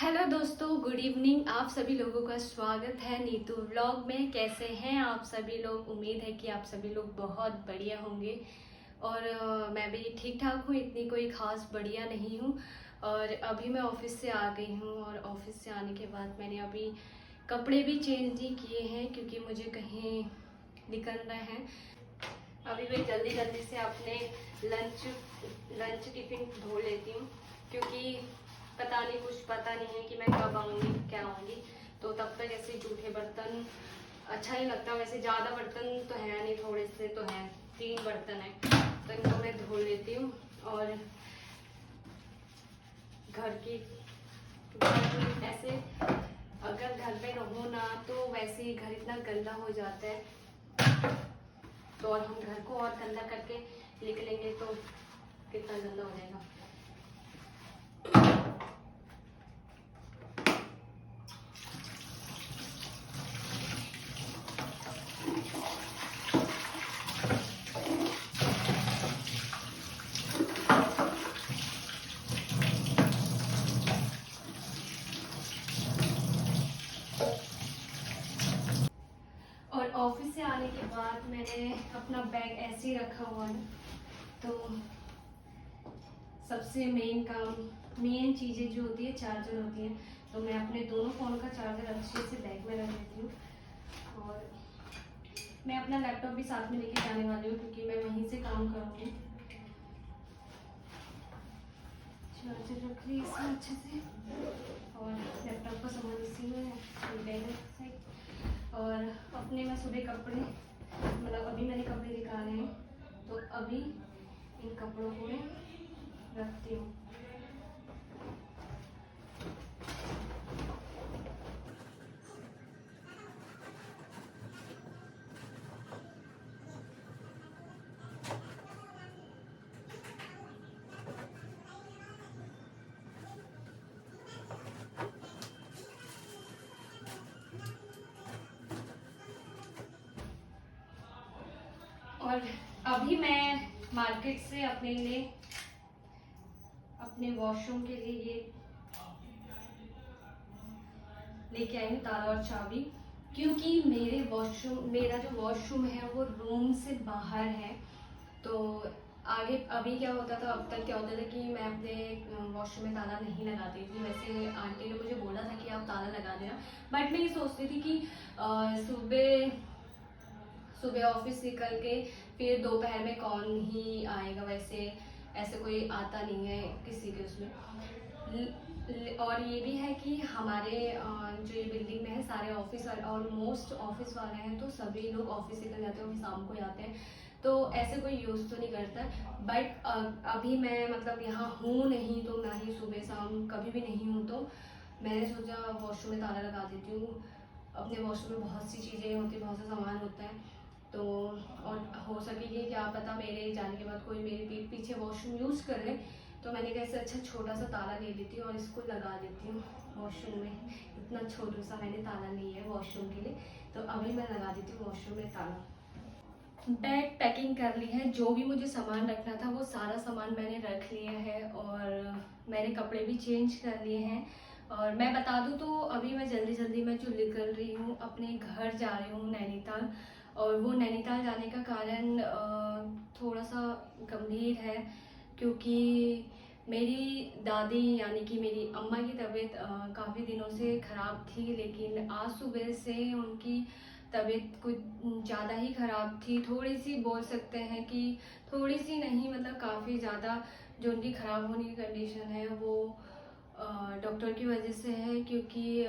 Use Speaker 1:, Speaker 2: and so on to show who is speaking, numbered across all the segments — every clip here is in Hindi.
Speaker 1: हेलो दोस्तों, गुड इवनिंग। आप सभी लोगों का स्वागत है नीतू व्लॉग में। कैसे हैं आप सभी लोग? उम्मीद है कि आप सभी लोग बहुत बढ़िया होंगे और मैं भी ठीक ठाक हूँ। इतनी कोई ख़ास बढ़िया नहीं हूँ। और अभी मैं ऑफिस से आ गई हूँ और ऑफिस से आने के बाद मैंने अभी कपड़े भी चेंज नहीं किए हैं क्योंकि मुझे कहीं निकलना है। अभी मैं जल्दी जल्दी से अपने लंच टिफिन धो लेती हूँ क्योंकि पता नहीं है कि मैं कब आऊँगी क्या आऊँगी। तो तब तक ऐसे जूठे बर्तन अच्छा नहीं लगता। वैसे ज़्यादा बर्तन तो है नहीं, थोड़े से तो हैं, 3 बर्तन है तो इनको मैं धो लेती हूँ। और घर में ऐसे अगर घर में रहो ना तो वैसे ही घर इतना गंदा हो जाता है। तो और हम घर को और गंदा करके निकलेंगे तो कितना गंदा हो जाएगा। और ऑफिस से आने के बाद मैंने अपना बैग ऐसे ही रखा हुआ है। तो सबसे मेन चीज़ें जो होती है चार्जर होती है। तो मैं अपने दोनों फ़ोन का चार्जर अच्छे से बैग में रख लेती हूँ। और मैं अपना लैपटॉप भी साथ में लेके जाने वाली हूँ क्योंकि मैं वहीं से काम करूँगी। चार्जर रख ली इसमें अच्छे से और लैपटॉप का सामान इसी में बैग है। और अपने मैं सुबह कपड़े मतलब अभी मैंने कपड़े निकाले हैं तो अभी इन कपड़ों को मैं रखती हूँ। और अभी मैं मार्केट से अपने वॉशरूम के लिए ये लेके आई हूँ ताला और चाबी। क्योंकि मेरा जो वॉशरूम है वो रूम से बाहर है। तो आगे अभी क्या होता था, अब तक क्या होता था कि मैं अपने वॉशरूम में ताला नहीं लगाती थी। वैसे आंटी ने मुझे बोला था कि आप ताला लगा देना, बट मैं ये सोचती थी कि सुबह सुबह ऑफिस निकल के फिर दोपहर में कौन ही आएगा। वैसे ऐसे कोई आता नहीं है किसी के उसमें। और ये भी है कि हमारे जो ये बिल्डिंग में है सारे ऑफिस ऑलमोस्ट ऑफिस वाले हैं। तो सभी लोग ऑफिस निकल जाते हैं और शाम को आते हैं तो ऐसे कोई यूज़ तो नहीं करता। बट अभी मैं मतलब यहाँ हूँ नहीं तो ना ही सुबह शाम कभी भी नहीं हूँ। तो मैंने सोचा वॉशरूम में ताला लगा देती हूँ। अपने वॉशरूम में बहुत सी चीज़ें होती हैं, बहुत सा सामान होता है। तो और हो सके कि क्या पता मेरे जाने के बाद कोई मेरे पीठ पीछे वॉशरूम यूज़ कर ले। तो मैंने कहा अच्छा छोटा सा ताला ले लेती हूँ और इसको लगा देती हूँ वॉशरूम में। इतना छोटा सा मैंने ताला नहीं है वॉशरूम के लिए, तो अभी मैं लगा देती हूँ वॉशरूम में ताला। बैग पैकिंग कर ली है, जो भी मुझे सामान रखना था वो सारा सामान मैंने रख लिया है और मैंने कपड़े भी चेंज कर लिए हैं। और मैं बता दूं तो अभी मैं जल्दी मैं जो निकल रही हूँ अपने घर जा रही हूँ नैनीताल। और वो नैनीताल जाने का कारण थोड़ा सा गंभीर है क्योंकि मेरी दादी यानी कि मेरी अम्मा की तबीयत काफ़ी दिनों से ख़राब थी। लेकिन आज सुबह से उनकी तबीयत कुछ ज़्यादा ही ख़राब थी। थोड़ी सी बोल सकते हैं कि थोड़ी सी नहीं मतलब काफ़ी ज़्यादा जो उनकी ख़राब होने की कंडीशन है वो डॉक्टर की वजह से है। क्योंकि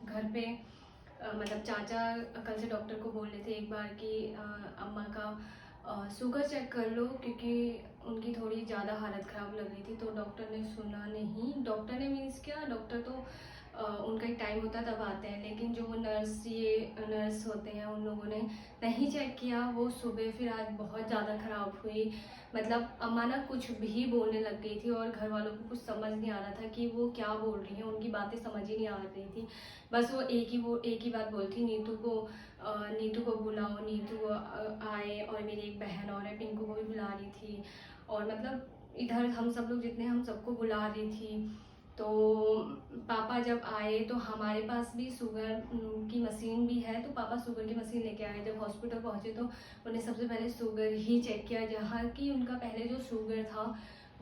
Speaker 1: घर पे मतलब चाचा कल से डॉक्टर को बोल रहे थे एक बार कि अम्मा का शुगर चेक कर लो क्योंकि उनकी थोड़ी ज़्यादा हालत ख़राब लग रही थी। तो डॉक्टर ने सुना नहीं। डॉक्टर ने मीन्स क्या, डॉक्टर तो उनका एक टाइम होता है तब आते हैं। लेकिन जो नर्स होते हैं उन लोगों ने नहीं चेक किया। वो सुबह फिर आज बहुत ज़्यादा ख़राब हुई। मतलब अम्मा ना कुछ भी बोलने लग गई थी और घर वालों को कुछ समझ नहीं आ रहा था कि वो क्या बोल रही हैं। उनकी बातें समझ ही नहीं आ रही थी। बस वो एक ही बात बोलती, नीतू को बुलाओ, नीतू आए। और मेरी एक बहन और है पिंकू को भी बुला रही थी। और मतलब इधर हम सब लोग जितने हम सबको बुला रही थी। तो पापा जब आए तो हमारे पास भी शुगर की मशीन भी है, तो पापा शुगर की मशीन लेके आए। जब हॉस्पिटल पहुँचे तो उन्हें सबसे पहले शुगर ही चेक किया, जहाँ कि उनका पहले जो शुगर था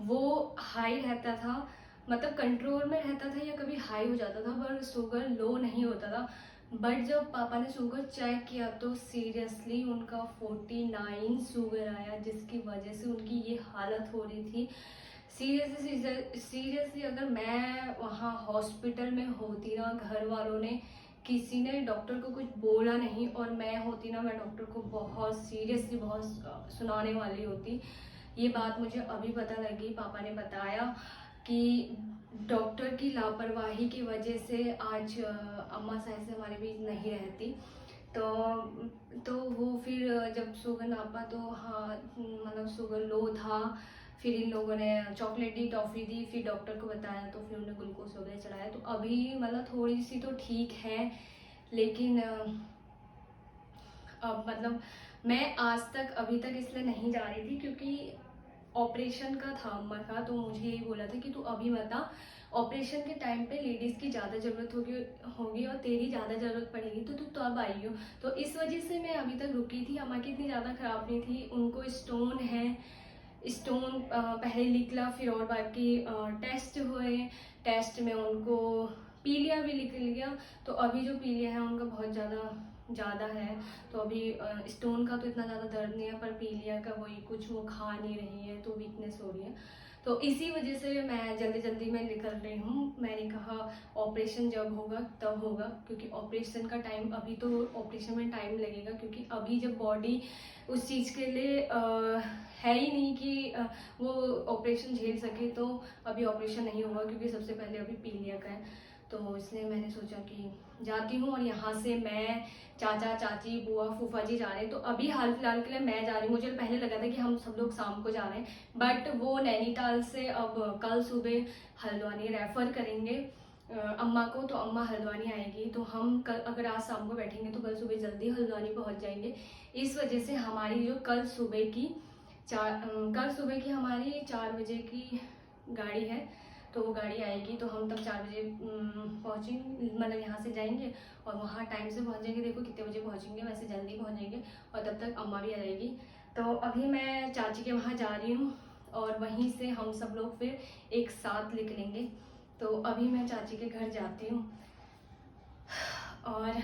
Speaker 1: वो हाई रहता था, मतलब कंट्रोल में रहता था या कभी हाई हो जाता था, पर शुगर लो नहीं होता था। बट जब पापा ने शुगर चेक किया तो सीरियसली उनका 49 शुगर आया, जिसकी वजह से उनकी ये हालत हो रही थी। सीरियसली अगर मैं वहाँ हॉस्पिटल में होती ना, घर वालों ने किसी ने डॉक्टर को कुछ बोला नहीं और मैं होती ना, मैं डॉक्टर को बहुत सीरियसली बहुत सुनाने वाली होती। ये बात मुझे अभी पता लगी, पापा ने बताया कि डॉक्टर की लापरवाही की वजह से आज अम्मा शायद से हमारे बीच नहीं रहती। तो वो फिर जब शुगर नापा तो हाँ मतलब शुगर लो था। फिर इन लोगों ने चॉकलेट दी, टॉफ़ी दी, फिर डॉक्टर को बताया तो फिर उन्होंने ग्लूकोज वगैरह चढ़ाया। तो अभी मतलब थोड़ी सी तो ठीक है, लेकिन अब मतलब मैं आज तक अभी तक इसलिए नहीं जा रही थी क्योंकि ऑपरेशन का था अम्मा का, तो मुझे यही बोला था कि तू अभी मत आ, ऑपरेशन के टाइम पे लेडीज़ की ज़्यादा ज़रूरत होगी और तेरी ज़्यादा ज़रूरत पड़ेगी, तो तू तब आई हो। तो इस वजह से मैं अभी तक रुकी थी। अम्मा की इतनी ज़्यादा ख़राब नहीं थी, उनको स्टोन है, स्टोन पहले निकला, फिर और बाकी टेस्ट हुए, टेस्ट में उनको पीलिया भी निकल गया। तो अभी जो पीलिया है उनका बहुत ज़्यादा है, तो अभी स्टोन का तो इतना ज़्यादा दर्द नहीं है, पर पीलिया का वही कुछ वो खा नहीं रही है तो वीकनेस हो रही है। तो इसी वजह से मैं जल्दी में निकल रही हूँ। मैंने कहा ऑपरेशन जब होगा तब होगा, क्योंकि ऑपरेशन का टाइम, अभी तो ऑपरेशन में टाइम लगेगा, क्योंकि अभी जब बॉडी उस चीज़ के लिए है ही नहीं कि वो ऑपरेशन झेल सके, तो अभी ऑपरेशन नहीं होगा, क्योंकि सबसे पहले अभी पीलिया का है। तो इसलिए मैंने सोचा कि जाती हूँ, और यहाँ से मैं, चाचा चाची, बुआ, फूफा जी जा रहे हैं। तो अभी हाल फिलहाल के लिए मैं जा रही हूँ। मुझे पहले लगा था कि हम सब लोग शाम को जा रहे हैं, बट वो नैनीताल से अब कल सुबह हल्द्वानी रेफ़र करेंगे अम्मा को, तो अम्मा हल्द्वानी आएगी। तो हम कल अगर आज शाम को बैठेंगे तो कल सुबह जल्दी हल्द्वानी पहुँच जाएंगे। इस वजह से हमारी जो कल सुबह की हमारी 4 बजे की गाड़ी है, तो वो गाड़ी आएगी तो हम तब 4 बजे पहुँचेंगे, मतलब यहाँ से जाएंगे और वहाँ टाइम से पहुँचेंगे। देखो कितने बजे पहुँचेंगे, वैसे जल्दी पहुँचेंगे, और तब तक अम्मा भी आ जाएगी। तो अभी मैं चाची के वहाँ जा रही हूँ और वहीं से हम सब लोग फिर एक साथ निकलेंगे। तो अभी मैं चाची के घर जाती हूँ। और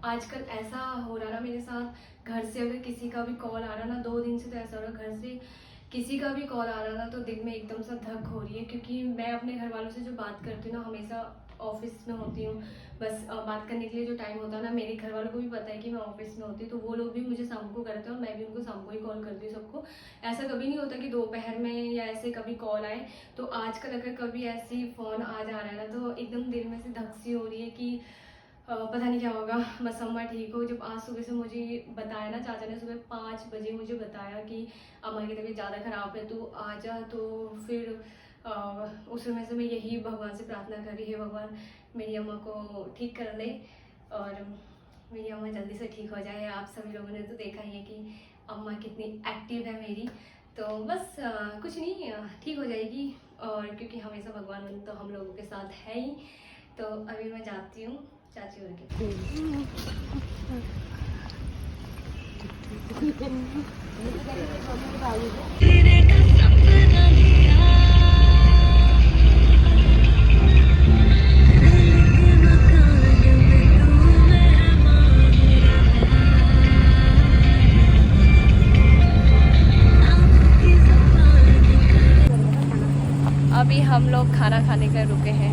Speaker 1: आजकल ऐसा हो रहा ना मेरे साथ, घर से अगर किसी का भी कॉल आ रहा ना, 2 दिन से तो ऐसा हो रहा, घर से किसी का भी कॉल आ रहा ना तो दिल में एकदम सा धक हो रही है। क्योंकि मैं अपने घर वालों से जो बात करती हूँ ना, हमेशा ऑफिस में होती हूँ, बस बात करने के लिए जो टाइम होता है ना, मेरे घर वालों को भी पता है कि मैं ऑफिस में होती हूँ, तो वो लोग भी मुझे शाम को करते हैं और मैं भी उनको शाम को ही कॉल करती हूँ सबको। ऐसा कभी नहीं होता कि दोपहर में या ऐसे कभी कॉल आए। तो आजकल अगर कभी ऐसी फ़ोन आ जा रहा है ना, तो एकदम दिल में से धक सी हो रही है कि पता नहीं क्या होगा, बस अम्मा ठीक हो। जब आज सुबह से मुझे बताया ना, चाचा ने सुबह 5 बजे मुझे बताया कि अम्मा की तबीयत ज़्यादा ख़राब है, तू आ जा, तो फिर उस समय से मैं यही भगवान से प्रार्थना कर रही है, भगवान मेरी अम्मा को ठीक कर ले और मेरी अम्मा जल्दी से ठीक हो जाए। आप सभी लोगों ने तो देखा ही है कि अम्मा कितनी एक्टिव है मेरी, तो बस कुछ नहीं, ठीक हो जाएगी। और क्योंकि हमेशा भगवान तो हम लोगों के साथ है ही। तो अभी मैं जाती हूँ चाची और के। अभी हम लोग खाना खाने के रुके हैं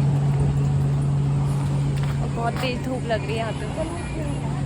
Speaker 1: और बहुत तेज धूप लग रही है यहाँ पे।